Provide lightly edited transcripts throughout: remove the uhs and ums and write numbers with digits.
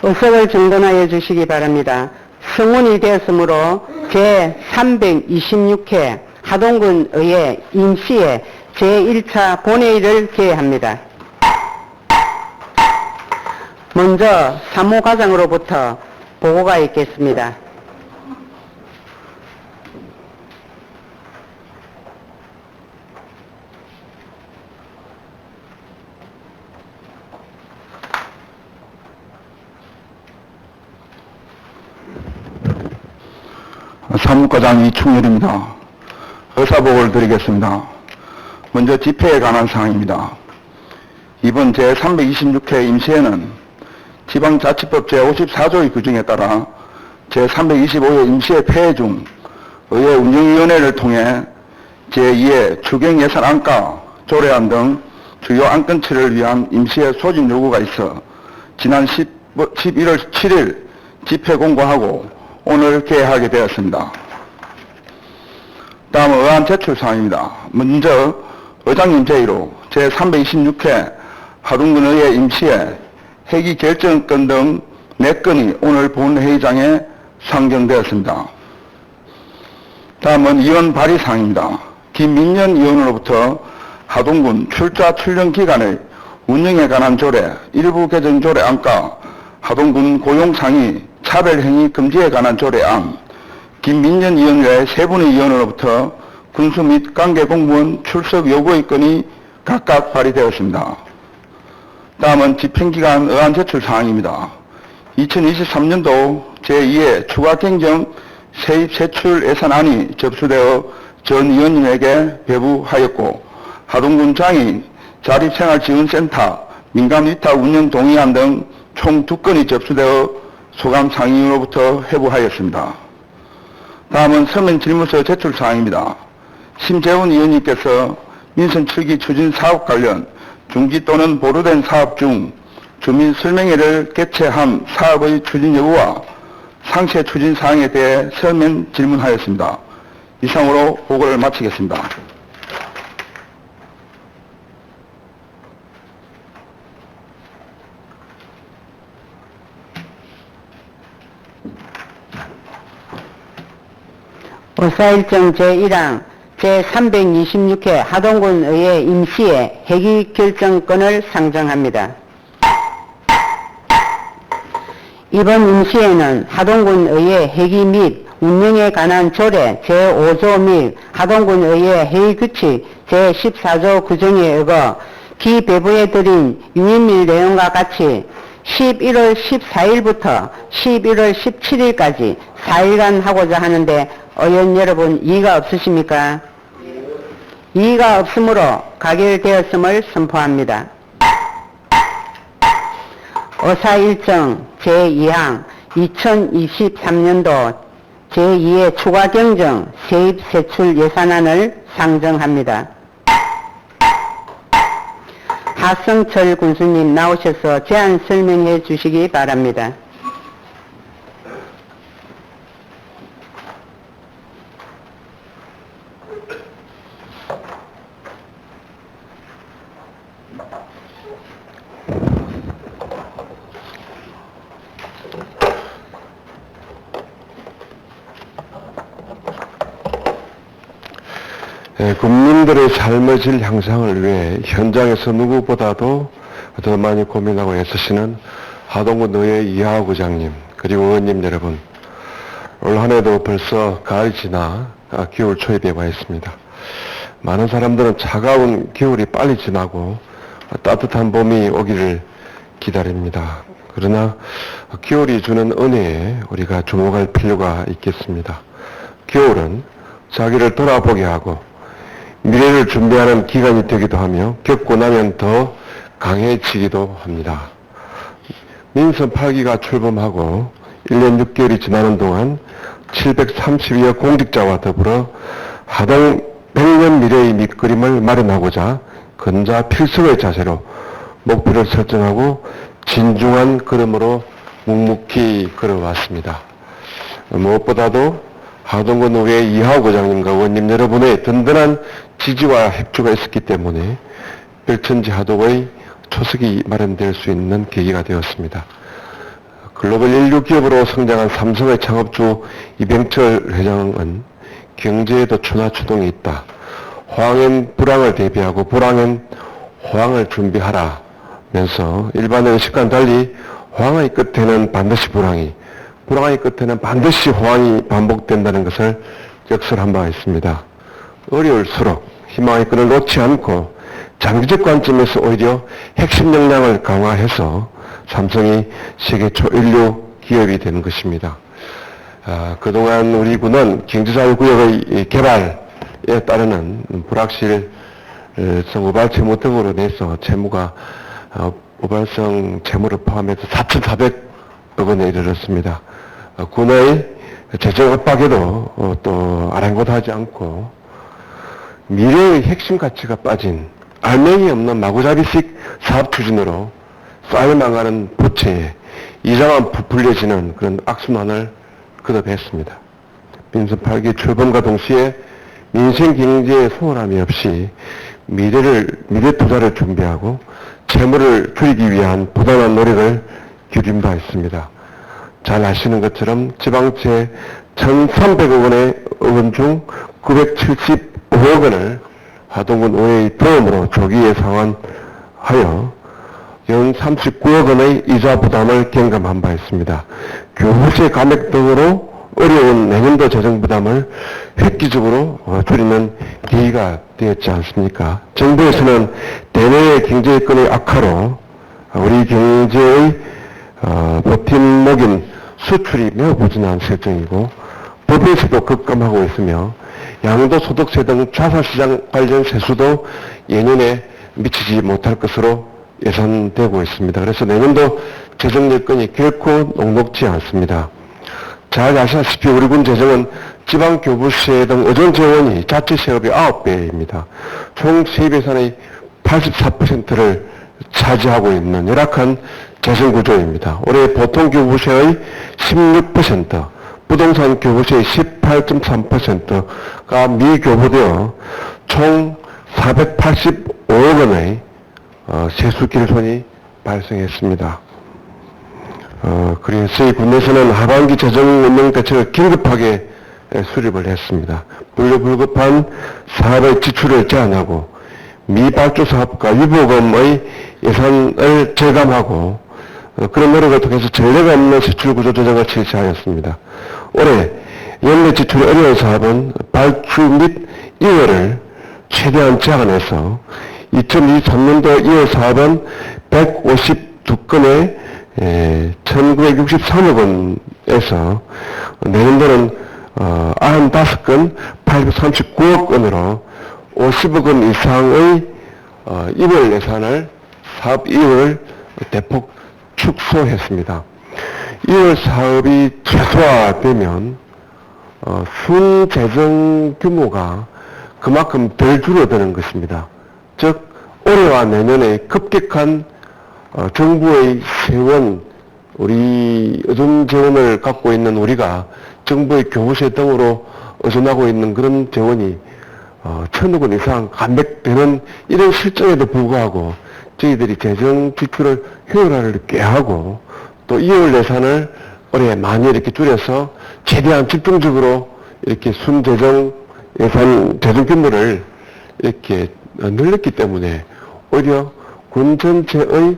의석을 정돈하여 주시기 바랍니다. 성운이 되었으므로 제326회 하동군 의회 임시회 제1차 본회의를 개회합니다. 먼저 사무과장으로부터 보고가 있겠습니다. 사무과장 이충렬입니다. 의사보고를 드리겠습니다. 먼저 집회에 관한 사항입니다. 이번 제326회 임시회는 지방자치법 제54조의 규정에 따라 제325회 임시회 폐회 중 의회 운영위원회를 통해 제2회 추경예산안과 조례안 등 주요 안건치를 위한 임시회 소집 요구가 있어 지난 11월 7일 집회 공고하고 오늘 개회하게 되었습니다. 다음 의안 제출 사항입니다. 먼저 의장님 제의로 제326회 하동군의회 임시회 회기 결정권 등 4건이 오늘 본회의장에 상정되었습니다. 다음은 의원 발의 사항입니다. 김민년 의원으로부터 하동군 출자 출령 기간의 운영에 관한 조례, 일부 개정 조례안과 하동군 고용상의 차별행위 금지에 관한 조례안, 김민년 의원 외 3분의 의원으로부터 군수 및 관계공무원 출석 요구의 건이 각각 발의되었습니다. 다음은 집행기간 의안 제출 사항입니다. 2023년도 제2회 추가경정 세입세출 예산안이 접수되어 전 의원님에게 배부하였고 하동군 장애인 자립생활지원센터 민간위탁 운영 동의안 등 총 2건이 접수되어 소감 상임으로부터 회부하였습니다. 다음은 서면 질문서 제출 사항입니다. 심재훈 의원님께서 민선 7기 추진 사업 관련 중지 또는 보류된 사업 중 주민 설명회를 개최한 사업의 추진 여부와 상세 추진 사항에 대해 서면 질문하였습니다. 이상으로 보고를 마치겠습니다. 의사일정 제1항 제326회 하동군 의회 임시회 회기 결정권을 상정합니다. 이번 임시회는 하동군 의회 회기 및 운영에 관한 조례 제5조 및 하동군 의회 회의규칙 제14조 규정에 의거 기배부해드린 유인밀 내용과 같이 11월 14일부터 11월 17일까지 4일간 하고자 하는데 의원 여러분 이의가 없으십니까? 이의가 없으므로 가결되었음을 선포합니다. 의사일정 제2항 2023년도 제2회 추가경정 세입세출 예산안을 상정합니다. 하성철 군수님 나오셔서 제안 설명해 주시기 바랍니다. 국민들의 삶의 질 향상을 위해 현장에서 누구보다도 더 많이 고민하고 애쓰시는 하동군 의회 이하우 부장님 그리고 의원님 여러분, 올 한 해도 벌써 가을이 지나 겨울 초에 되어 있습니다. 많은 사람들은 차가운 겨울이 빨리 지나고 따뜻한 봄이 오기를 기다립니다. 그러나 겨울이 주는 은혜에 우리가 주목할 필요가 있겠습니다. 겨울은 자기를 돌아보게 하고 미래를 준비하는 기간이 되기도 하며 겪고 나면 더 강해지기도 합니다. 민선 8기가 출범하고 1년 6개월이 지나는 동안 732여 공직자와 더불어 하동 100년 미래의 밑그림을 마련하고자 근자 필승의 자세로 목표를 설정하고 진중한 걸음으로 묵묵히 걸어왔습니다. 무엇보다도 하동군 의회 이하우 부장님과 의원님 여러분의 든든한 지지와 협조가 있었기 때문에 별천지 하동의 초석이 마련될 수 있는 계기가 되었습니다. 글로벌 인류 기업으로 성장한 삼성의 창업주 이병철 회장은 경제에도 추나추동이 있다. 호황엔 불황을 대비하고 불황엔 호황을 준비하라면서 일반의 의식과는 달리 호황의 끝에는 반드시 불황이, 불황의 끝에는 반드시 호황이 반복된다는 것을 역설한 바가 있습니다. 어려울수록 희망의 끈을 놓지 않고 장기적 관점에서 오히려 핵심 역량을 강화해서 삼성이 세계 초일류 기업이 되는 것입니다. 그동안 우리 군은 경제자유구역의 개발에 따르는 불확실성 우발 채무 등으로 인해서 채무가 우발성 채무를 포함해서 4,400억 원에 이르렀습니다. 군의 재정 압박에도 또 아랑곳하지 않고 미래의 핵심 가치가 빠진 알맹이 없는 마구잡이식 사업 추진으로 쌓여나가는 부채에 이자만 부풀려지는 그런 악순환을 거듭했습니다. 민선 8기 출범과 동시에 민생 경제에 소홀함이 없이 미래 투자를 준비하고 채무를 줄이기 위한 부단한 노력을 기울인 바 있습니다. 잘 아시는 것처럼 지방채 1,300억 원 중 975억 원을 하동군 의회의 도움으로 조기 예상하여 연 39억 원의 이자 부담을 경감한 바 있습니다. 교부세 감액 등으로 어려운 내년도 재정 부담을 획기적으로 줄이는 계기가 되었지 않습니까? 정부에서는 대내의 경제 여건의 악화로 우리 경제의 버팀목인 수출이 매우 부진한 실정이고 법인세도 급감하고 있으며 양도소득세 등 자산시장 관련 세수도 예년에 미치지 못할 것으로 예상되고 있습니다. 그래서 내년도 재정 여건이 결코 녹록지 않습니다. 잘 아시다시피 우리 군 재정은 지방교부세 등 의존 재원이 자체 세업의 9배입니다. 총 세입 예산의 84%를 차지하고 있는 열악한 재정 구조입니다. 올해 보통 교부세의 16%, 부동산 교부세의 18.3%가 미교부되어 총 485억 원의 세수 결손이 발생했습니다. 그래서 이 군에서는 하반기 재정 운영 대책을 긴급하게 수립을 했습니다. 불급한 사업의 지출을 제한하고 미발주 사업과 유보금의 예산을 절감하고 그런 노력을 통해서 전례가 없는 지출 구조 조정을 실시하였습니다. 올해 연내 지출이 어려운 사업은 발주 및 이월을 최대한 제한해서 2023년도 2월 사업은 152건에 1963억 원에서 내년도는 95건 839억 원으로 50억 원 이상의 2월 예산을 사업 이월을 대폭 축소했습니다. 2월 사업이 최소화되면 순재정 규모가 그만큼 덜 줄어드는 것입니다. 즉 올해와 내년에 급격한 정부의 세원, 우리 의존 재원을 갖고 있는 우리가 정부의 교부세 등으로 의존하고 있는 그런 재원이 1,000억 원 이상 감액되는 이런 실정에도 불구하고 저희들이 재정 지출을 효율화를 꾀하고 또 2월 예산을 올해 많이 이렇게 줄여서 최대한 집중적으로 이렇게 순재정 예산 재정 규모를 이렇게 늘렸기 때문에 오히려 군 전체의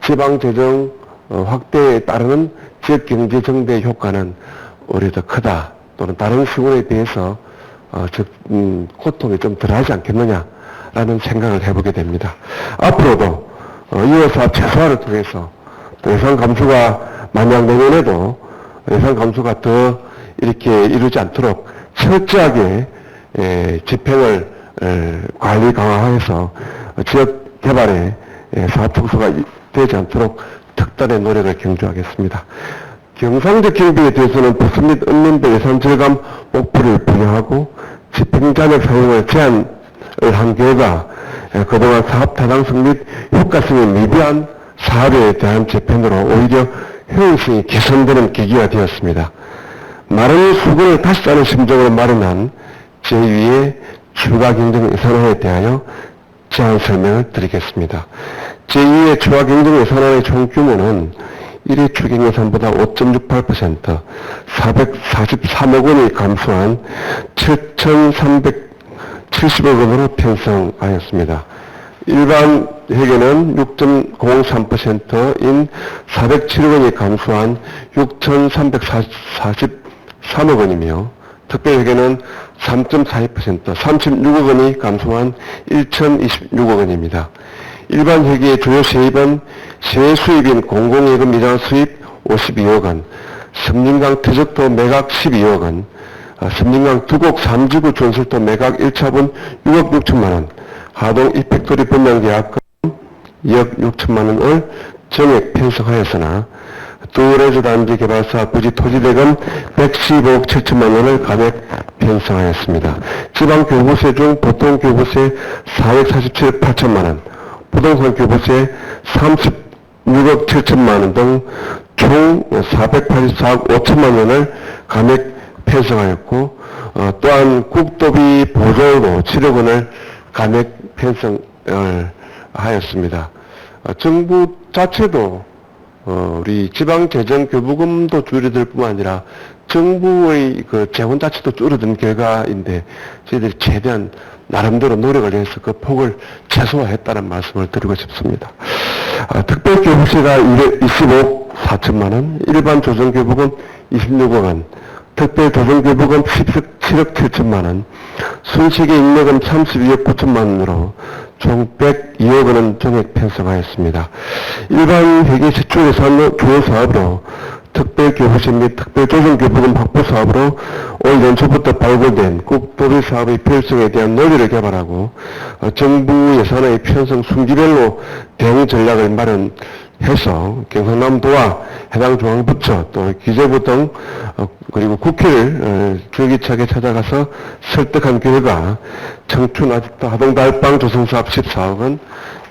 지방 재정 확대에 따르는 지역 경제 정대 효과는 오히려 더 크다 또는 다른 시군에 비해서 고통이 좀 덜하지 않겠느냐라는 생각을 해보게 됩니다. 앞으로도 2월 사업 최소화를 통해서 또 예산 감소가 만약 내년에도 예산 감소가 더 이렇게 이루지 않도록 철저하게 집행을 관리 강화해서 지역 개발에 사업 축소가 되지 않도록 특단의 노력을 경주하겠습니다. 경상적 경비에 대해서는 부수 및 읍면대 예산 절감 목표를 분야하고 집행자력 사용을 제한을 한 결과 그동안 사업 타당성 및 효과성이 미비한 사업에 대한 재편으로 오히려 효율성이 개선되는 계기가 되었습니다. 마른 수건을 다시 짜는 심정으로 마련한 제2의 추가 경정 예산안에 대하여 제안 설명을 드리겠습니다. 제2의 추가 경정 예산안의 총 규모는 1회 추경 예산보다 5.68% 443억 원이 감소한 7,370억 원으로 편성하였습니다. 일반 회계는 6.03%인 407억 원이 감소한 6,343억 원이며 특별회계는 3.42% 36억 원이 감소한 1,026억 원입니다. 일반 회계의 주요 세입은 세외 수입인 공공예금 이자 수입 52억 원, 섬진강 퇴적도 매각 12억 원, 섬진강 두곡 3지구 전설도 매각 1차분 6억 6천만 원, 하동 이펙토리 분양계약금 2억 6천만 원을 정액 편성하였으나 뚜레즈 단지 개발사 부지 토지대금 115억 7천만 원을 감액 편성하였습니다. 지방교부세 중 보통교부세 447억 8천만 원, 부동산 교부세 36억 7천만 원 등 총 484억 5천만 원을 감액 편성하였고 또한 국도비 보조로 7억 원을 감액 편성을 하였습니다. 정부 자체도 우리 지방재정교부금도 줄어들 뿐만 아니라 정부의 그 재원 자체도 줄어든 결과인데 저희들이 최대한 나름대로 노력을 해서 그 폭을 최소화했다는 말씀을 드리고 싶습니다. 특별교부세가 25억 4천만 원, 일반 조정교부금 26억 원, 특별조정교부금 7억 7천만 원, 순식의 인력은 32억 9천만 원으로 총 102억 원은 정액 편성하였습니다. 일반 회계 지출 예산 주요 사업으로 특별교부세 및 특별조정교부금 확보 사업으로 올 연초부터 발굴된 국도비 사업의 필요성에 대한 논리를 개발하고 정부 예산의 편성 순기별로 대응 전략을 마련해서 경상남도와 해당 중앙부처 또 기재부 등 그리고 국회를 줄기차게 찾아가서 설득한 결과 청춘 아직도 하동달방 조성사업 14억 원,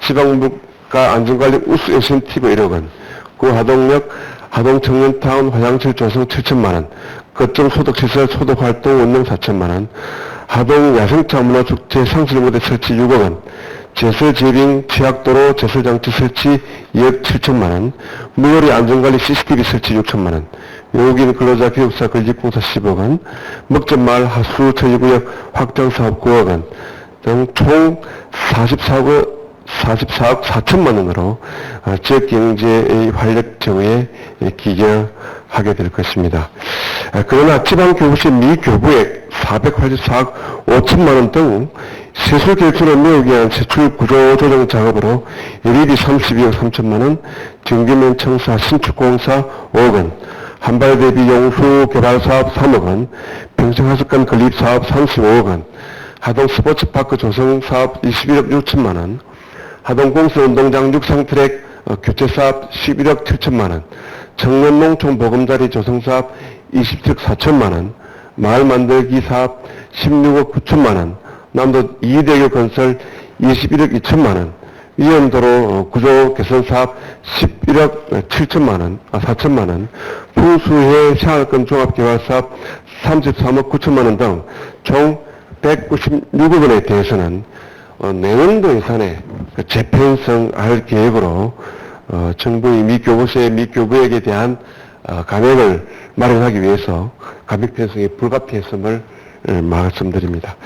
지방물가 안전관리 우수 인센티브 1억 원, 구하동역 하동청년타운 화장실 조성 7천만 원, 거점 소독시설 소독활동 운영 4천만 원, 하동 야생차 문화축제 상술무대 설치 6억 원, 제설제빙 치악도로 제설장치 설치 2억 7천만 원, 무거리 안전관리 CCTV 설치 6천만 원, 외국인 근로자 교육사 건립공사 10억 원, 먹전마을 하수 처리구역 확장사업 9억 원 등 총 44억 4천만 원으로 지역경제의 활력 정의에 기여하게 될 것입니다. 그러나 지방교부세 미교부액 484억 5천만 원 등 세수 결출을 메우기 위한 세출 구조 조정 작업으로 예비비 32억 3천만 원, 정규면 청사 신축공사 5억 원, 한발 대비 용수 개발 사업 3억 원, 평생하숙관 건립 사업 35억 원, 하동 스포츠파크 조성 사업 21억 6천만 원, 하동공수운동장 육상트랙 교체사업 11억 7천만 원, 청년농촌 보금자리 조성사업 27억 4천만 원, 마을 만들기 사업 16억 9천만 원, 남도 2대교 건설 21억 2천만 원, 위험도로 구조 개선 사업 11억 7천만 원, 4천만 원, 풍수해 생활권 종합개발 사업 33억 9천만 원 등 총 196억 원에 대해서는 내년도 예산에 재편성할 계획으로 정부의 미교부세, 미교부액에 대한 감액을 마련하기 위해서 감액 편성이 불가피했음을 말씀드립니다.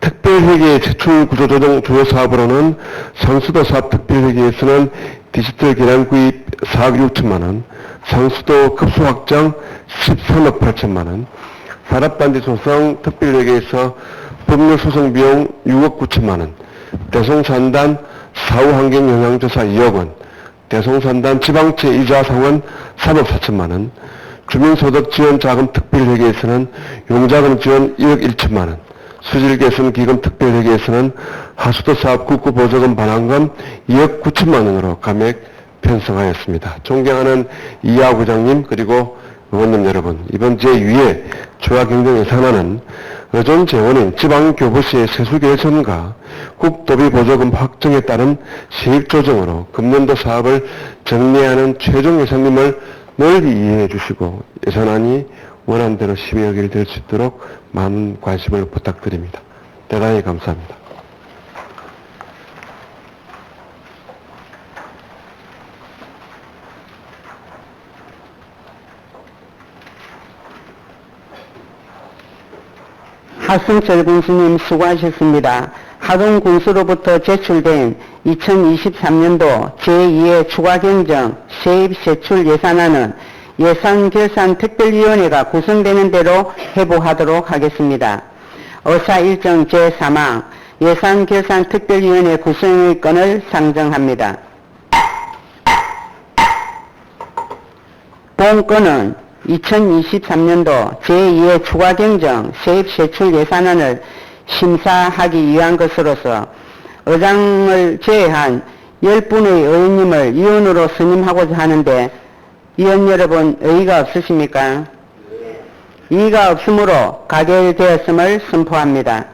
특별회계 제출 구조조정 주요 사업으로는 상수도 사업 특별회계에서는 디지털 계량 구입 4억 6천만 원, 상수도 급수 확장 13억 8천만 원, 산업단지 조성 특별회계에서 법률 소송 비용 6억 9천만 원, 대송산단 사후 환경 영향조사 2억 원, 대송산단 지방채 이자 상환 3억 4천만 원, 주민소득 지원 자금 특별회계에서는 용자금 지원 1억 1천만 원, 수질 개선 기금 특별회계에서는 하수도 사업 국고 보조금 반환금 2억 9천만 원으로 감액 편성하였습니다. 존경하는 이하 부장님 그리고 의원님 여러분, 이번 제2회 조합경정예산안은 의존 재원인 지방교부세 세수 개선과 국도비 보조금 확정에 따른 세입 조정으로 금년도 사업을 정리하는 최종 예산님을 널리 이해해 주시고 예산안이 원안대로 심의하게 될 수 있도록 많은 관심을 부탁드립니다. 대단히 감사합니다. 하승철 군수님 수고하셨습니다. 하동 군수로부터 제출된 2023년도 제2회 추가경정 세입세출 예산안은 예산결산특별위원회가 구성되는 대로 회부하도록 하겠습니다. 의사일정 제3항 예산결산특별위원회 구성의 건을 상정합니다. 본건은 2023년도 제2회 추가경정 세입세출 예산안을 심사하기 위한 것으로서 의장을 제외한 10분의 의원님을 위원으로 선임하고자 하는데 위원 여러분 의의가 없으십니까? 이의가 없으므로 가결되었음을 선포합니다.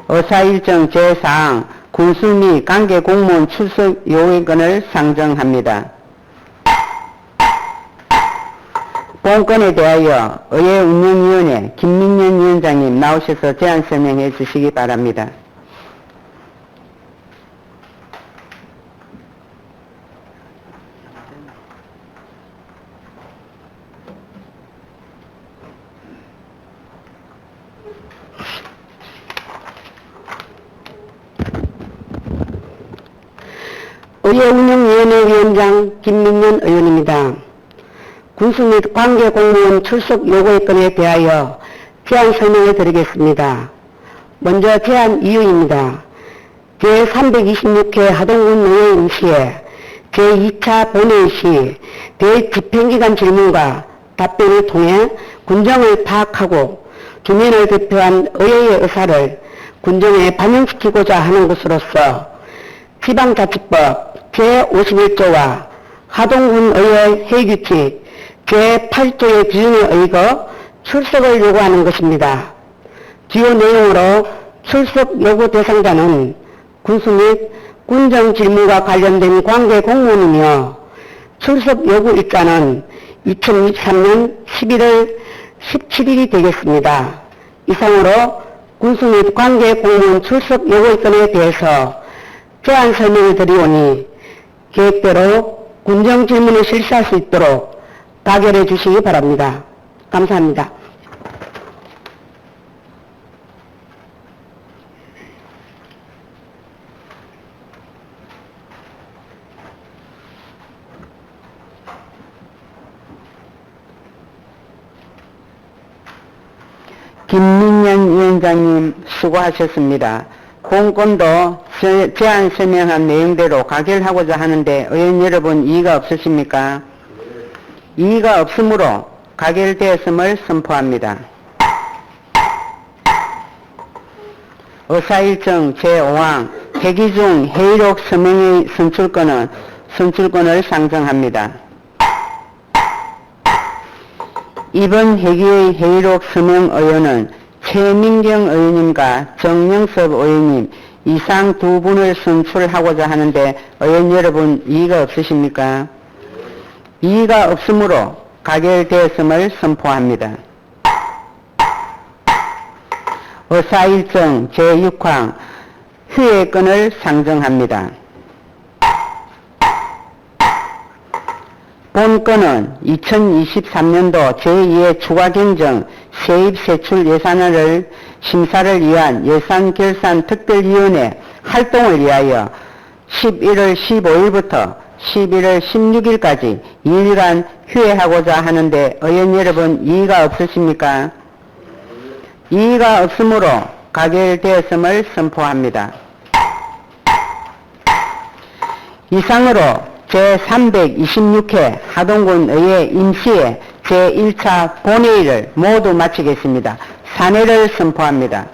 의사일정 제4항 군수 및 관계 공무원 출석 요구권을 상정합니다. 본건에 대하여 의회운영위원회 김민년 위원장님 나오셔서 제안 설명해 주시기 바랍니다. 의회운영위원회 위원장 김민년 의원입니다. 군수 및 관계 공무원 출석 요구의 건에 대하여 제안 설명해 드리겠습니다. 먼저 제안 이유입니다. 제326회 하동군 의회 임시회 제2차 본회의 시 대집행기관 질문과 답변을 통해 군정을 파악하고 주민을 대표한 의회의 의사를 군정에 반영시키고자 하는 것으로서 지방자치법 제51조와 하동군 의회 회규칙 제8조의 규정에 의거 출석을 요구하는 것입니다. 주요 내용으로 출석 요구 대상자는 군수 및 군정 질문과 관련된 관계 공무원이며 출석 요구 일자는 2023년 11월 17일이 되겠습니다. 이상으로 군수 및 관계 공무원 출석 요구 건에 대해서 제안 설명을 드리오니 계획대로 군정 질문을 실시할 수 있도록 가결해 주시기 바랍니다. 감사합니다. 김민년 위원장님 수고하셨습니다. 본건도 제안 설명한 내용대로 가결하고자 하는데 의원 여러분 이의가 없으십니까? 이의가 없으므로 가결되었음을 선포합니다. 의사일정 제5항 회기 중 회의록 서명의 선출권을 상정합니다. 이번 회기의 회의록 서명 의원은 최민경 의원님과 정영섭 의원님 이상 두 분을 선출하고자 하는데 의원 여러분 이의가 없으십니까? 이의가 없으므로 가결되었음을 선포합니다. 의사일정 제6항 휴회권을 상정합니다. 본건은 2023년도 제2회 추가경정 세입세출 예산안을 심사를 위한 예산결산특별위원회 활동을 위하여 11월 15일부터 11월 16일까지 2일간 휴회하고자 하는데 의원 여러분 이의가 없으십니까? 이의가 없으므로 가결되었음을 선포합니다. 이상으로 제326회 하동군 의회 임시회 제1차 본회의를 모두 마치겠습니다. 산회를 선포합니다.